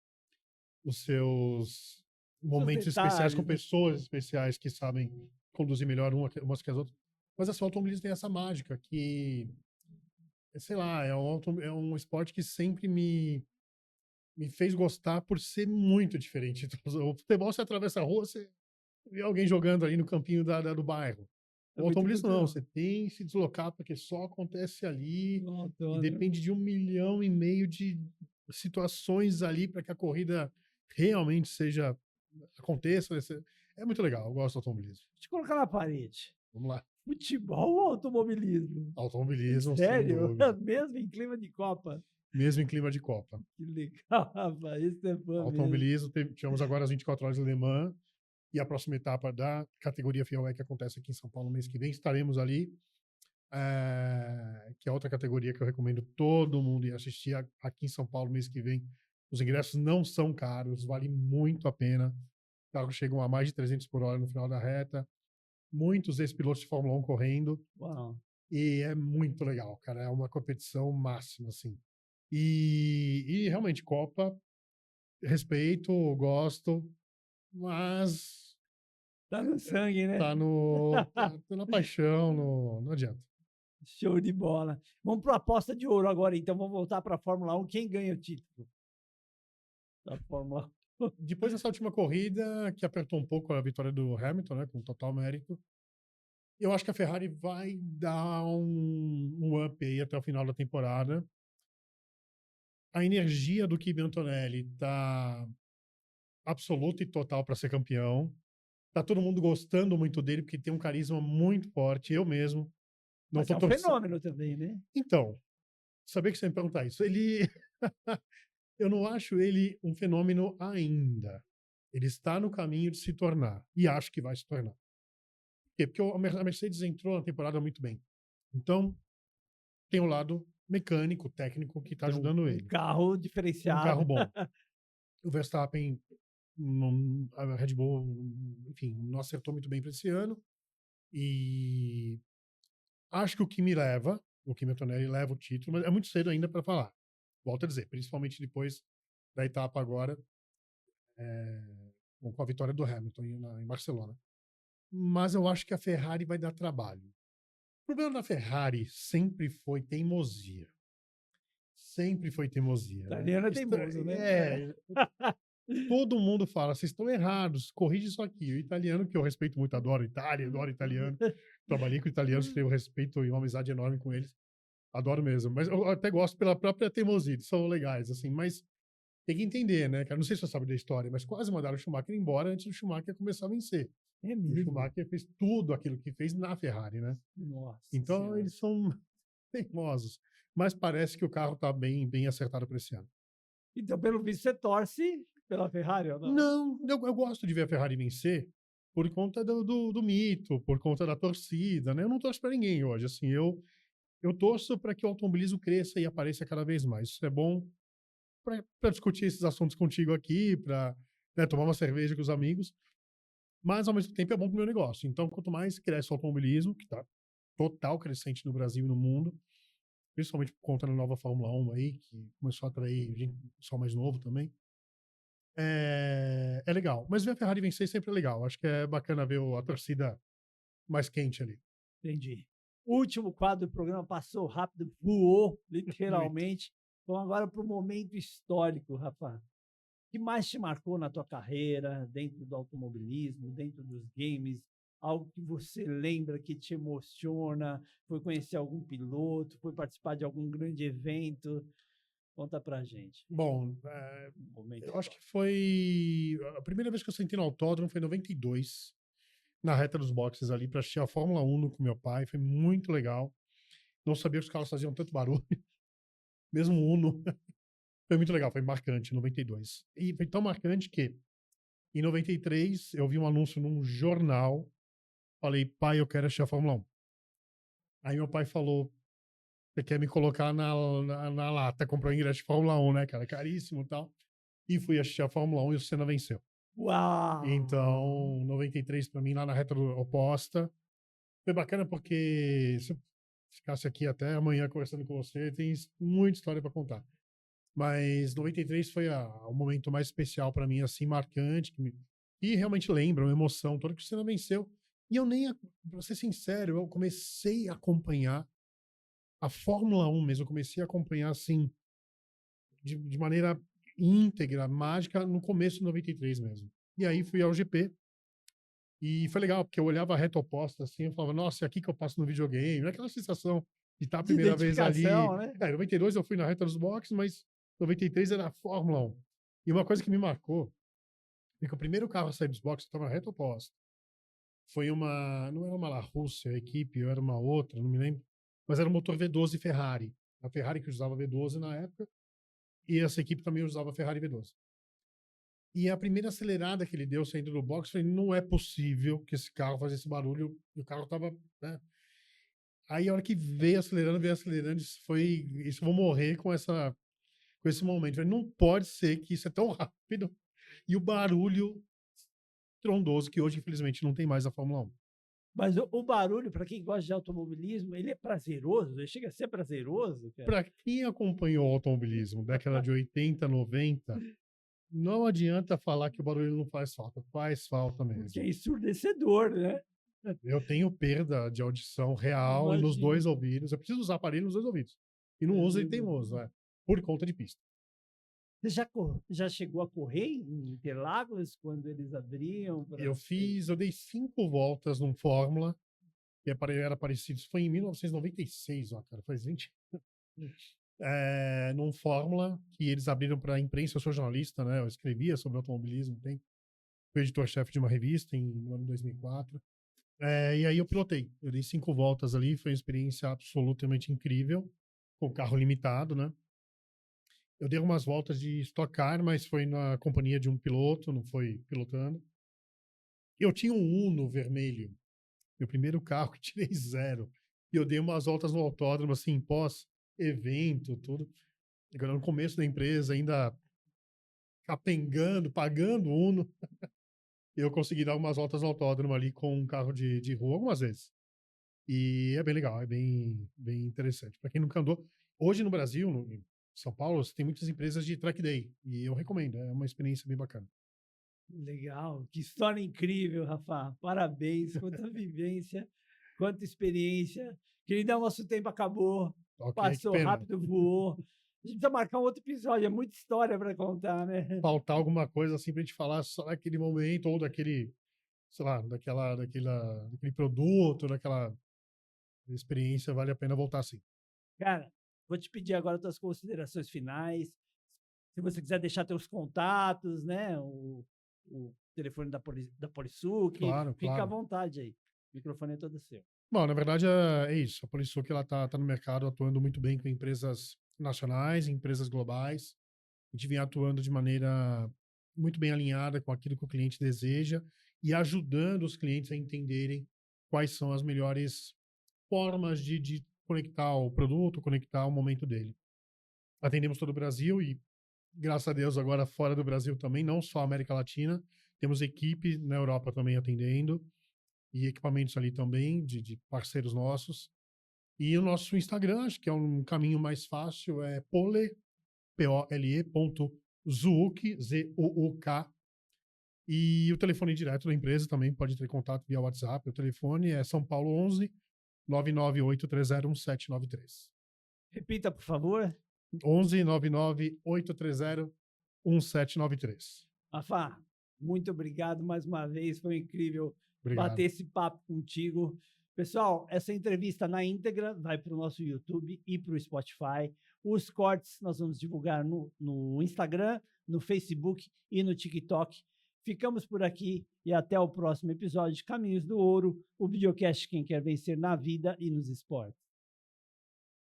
momentos especiais com Detalhes, né? pessoas especiais que sabem conduzir melhor umas que as outras. Mas assim, o automobilismo tem essa mágica que, sei lá, é um esporte que sempre me fez gostar por ser muito diferente. Então, o futebol, você atravessa a rua, você vê alguém jogando ali no campinho do bairro. É O muito automobilismo não, cultural. você tem que se deslocar porque só acontece ali Nossa, e depende de 1,5 milhão de situações ali para que a corrida realmente aconteça. É muito legal, eu gosto do automobilismo. Deixa eu colocar na parede. Vamos lá. Futebol ou automobilismo? Automobilismo, sem Sério? dúvida. Mesmo em clima de Copa? Mesmo em clima de Copa. Que legal, rapaz. Isso é fã mesmo. Automobilismo, tivemos agora as 24 horas de Le Mans. E a próxima etapa da categoria FIA que acontece aqui em São Paulo no mês que vem, estaremos ali, que é outra categoria que eu recomendo todo mundo ir assistir aqui em São Paulo no mês que vem. Os ingressos não são caros, vale muito a pena. Os carros chegam a mais de 300 por hora no final da reta. Muitos ex-pilotos de Fórmula 1 correndo. Uau. E é muito legal, cara. É uma competição máxima, assim. E realmente, Copa, respeito, gosto, mas Tá no sangue, né? tá na paixão, não adianta. Show de bola. Vamos para a aposta de ouro agora, então. Vamos voltar para a Fórmula 1. Quem ganha o título da Fórmula 1? Depois dessa última corrida, que apertou um pouco a vitória do Hamilton, né, com total mérito, eu acho que a Ferrari vai dar um up aí até o final da temporada. A energia do Kimi Antonelli tá absoluta e total para ser campeão. Tá todo mundo gostando muito dele, porque tem um carisma muito forte. Eu mesmo não Mas tô é um torcendo. fenômeno também, né? Então, sabia que você me perguntar isso. Ele. Eu não acho ele um fenômeno ainda. Ele está no caminho de se tornar. E acho que vai se tornar. Por quê? Porque a Mercedes entrou na temporada muito bem. Então, tem o lado mecânico, técnico, que está Tem ajudando um ele. carro Um diferenciado. carro bom. O Verstappen, a Red Bull, enfim, não acertou muito bem para esse ano. E acho que o Kimi Antonelli leva o título, mas é muito cedo ainda para falar. Volto a dizer, principalmente depois da etapa agora, com a vitória do Hamilton em Barcelona. Mas eu acho que a Ferrari vai dar trabalho. O problema da Ferrari sempre foi teimosia. Sempre foi teimosia. Italiano é teimoso, né? Todo mundo fala, vocês estão errados, corrige isso aqui. O italiano, que eu respeito muito, adoro Itália, adoro italiano. Trabalhei com italianos, tenho respeito e uma amizade enorme com eles. Adoro mesmo. Mas eu até gosto pela própria teimosia, eles são legais, assim. Mas tem que entender, né, cara? Não sei se você sabe da história, mas quase mandaram o Schumacher embora antes do Schumacher começar a vencer. É O mesmo? Schumacher fez tudo aquilo que fez na Ferrari, né? Nossa Então Senhora. eles são teimosos. Mas parece que o carro tá bem acertado para esse ano. Então, pelo visto, você torce pela Ferrari ou não? Não, eu gosto de ver a Ferrari vencer por conta do mito, por conta da torcida, né? Eu não torço para ninguém hoje, assim, eu torço para que o automobilismo cresça e apareça cada vez mais. Isso é bom para discutir esses assuntos contigo aqui, para, né, tomar uma cerveja com os amigos, mas ao mesmo tempo é bom para o meu negócio. Então, quanto mais cresce o automobilismo, que está total crescente no Brasil e no mundo, principalmente por conta da nova Fórmula 1 aí, que começou a atrair gente, pessoal mais novo também, é legal. Mas ver a Ferrari vencer sempre é legal. Acho que é bacana ver a torcida mais quente ali. Entendi. O último quadro do programa passou rápido, voou, literalmente. Vamos agora para o momento histórico, Rafa. O que mais te marcou na tua carreira, dentro do automobilismo, dentro dos games? Algo que você lembra, que te emociona? Foi conhecer algum piloto? Foi participar de algum grande evento? Conta pra gente. Bom, Momento eu acho que histórico. foi... A primeira vez que eu sentei no autódromo foi em 92, na reta dos boxes ali, para assistir a Fórmula 1 com meu pai. Foi muito legal. Não sabia que os carros faziam tanto barulho. Mesmo o Uno. Foi muito legal, foi marcante, em 92. E foi tão marcante que, em 93, eu vi um anúncio num jornal. Falei, pai, eu quero assistir a Fórmula 1. Aí meu pai falou, você quer me colocar na lata? Comprou ingresso de Fórmula 1, né, cara? Caríssimo e tal. E fui assistir a Fórmula 1 e o Senna venceu. Uau! Então, 93 para mim, lá na reta oposta. Foi bacana porque se eu ficasse aqui até amanhã conversando com você, tem muita história para contar. Mas 93 foi o momento mais especial para mim, assim, marcante, e realmente lembra uma emoção toda que o Senna venceu. E eu nem, para ser sincero, eu comecei a acompanhar a Fórmula 1 mesmo, eu comecei a acompanhar, assim, de maneira íntegra, mágica, no começo de 93 mesmo. E aí fui ao GP, e foi legal, porque eu olhava a reta oposta, assim, eu falava, nossa, é aqui que eu passo no videogame, não é aquela sensação de estar a De primeira vez ali. identificação, né? Em 92 eu fui na reta dos boxes, mas 93 era a Fórmula 1. E uma coisa que me marcou, é que o primeiro carro a sair dos boxes estava na reta oposta. Foi não era uma La Rússia, a equipe, era uma outra, não me lembro, mas era um motor V12 Ferrari. A Ferrari que usava V12 na época, e essa equipe também usava Ferrari V12. E a primeira acelerada que ele deu saindo do box, eu falei, não é possível que esse carro fazia esse barulho. E o carro tava, né? Aí a hora que veio acelerando, isso eu vou morrer com esse momento. Eu falei, não pode ser que isso é tão rápido. E o barulho trondoso que hoje, infelizmente, não tem mais a Fórmula 1. Mas o barulho, para quem gosta de automobilismo, ele é prazeroso? Ele chega a ser prazeroso, cara? Para quem acompanhou o automobilismo, década de 80, 90, não adianta falar que o barulho não faz falta. Faz falta Porque é mesmo. ensurdecedor, né? Eu tenho perda de audição real nos Imagino. 2 ouvidos. Eu preciso usar aparelho nos 2 ouvidos. E não uso ele teimoso, por conta de pista. Você já chegou a correr em Interlagos quando eles abriam? Eu dei 5 voltas num Fórmula, que era parecido. Isso foi em 1996, ó, cara, faz 20. Num Fórmula que eles abriram para a imprensa. Eu sou jornalista, né? Eu escrevia sobre automobilismo, fui editor-chefe de uma revista no ano 2004. E aí eu pilotei. Eu dei 5 voltas ali, foi uma experiência absolutamente incrível, com o carro limitado, né? Eu dei umas voltas de Stock Car, mas foi na companhia de um piloto, não foi pilotando. Eu tinha um Uno vermelho, meu primeiro carro, que tirei 0. E eu dei umas voltas no autódromo, assim, pós-evento, tudo. Agora, no começo da empresa, ainda capengando, pagando o Uno, eu consegui dar umas voltas no autódromo ali com um carro de rua algumas vezes. E é bem legal, é bem interessante. Para quem nunca andou, hoje no Brasil, em São Paulo, você tem muitas empresas de track day. E eu recomendo, é uma experiência bem bacana. Legal, que história incrível, Rafa. Parabéns, quanta vivência, quanta experiência. Querida, nosso tempo acabou, Ok, que passou pena. rápido, voou. A gente precisa marcar um outro episódio, é muita história para contar, né? Faltar alguma coisa assim pra gente falar só daquele momento ou daquele, sei lá, daquele produto, daquela experiência, vale a pena voltar sim. Cara, vou te pedir agora as tuas considerações finais. Se você quiser deixar teus contatos, né? O telefone da Polisul, Claro, fica à claro. vontade aí. O microfone é todo seu. Bom, na verdade é isso. A Polisul que ela tá no mercado atuando muito bem com empresas nacionais, empresas globais. A gente vem atuando de maneira muito bem alinhada com aquilo que o cliente deseja e ajudando os clientes a entenderem quais são as melhores formas de conectar o produto, conectar o momento dele. Atendemos todo o Brasil e, graças a Deus, agora fora do Brasil também, não só a América Latina. Temos equipe na Europa também atendendo e equipamentos ali também de parceiros nossos. E o nosso Instagram, acho que é um caminho mais fácil, é pole.zouk, Z-O-U-K. E o telefone direto da empresa também pode ter contato via WhatsApp. O telefone é São Paulo 11 998301793. Repita, por favor. 11 998301793. Rafa, muito obrigado mais uma vez. Foi incrível Obrigado. bater esse papo contigo. Pessoal, essa entrevista na íntegra vai para o nosso YouTube e para o Spotify. Os cortes nós vamos divulgar no Instagram, no Facebook e no TikTok. Ficamos por aqui e até o próximo episódio de Caminhos do Ouro, o videocast Quem Quer Vencer na Vida e nos Esportes.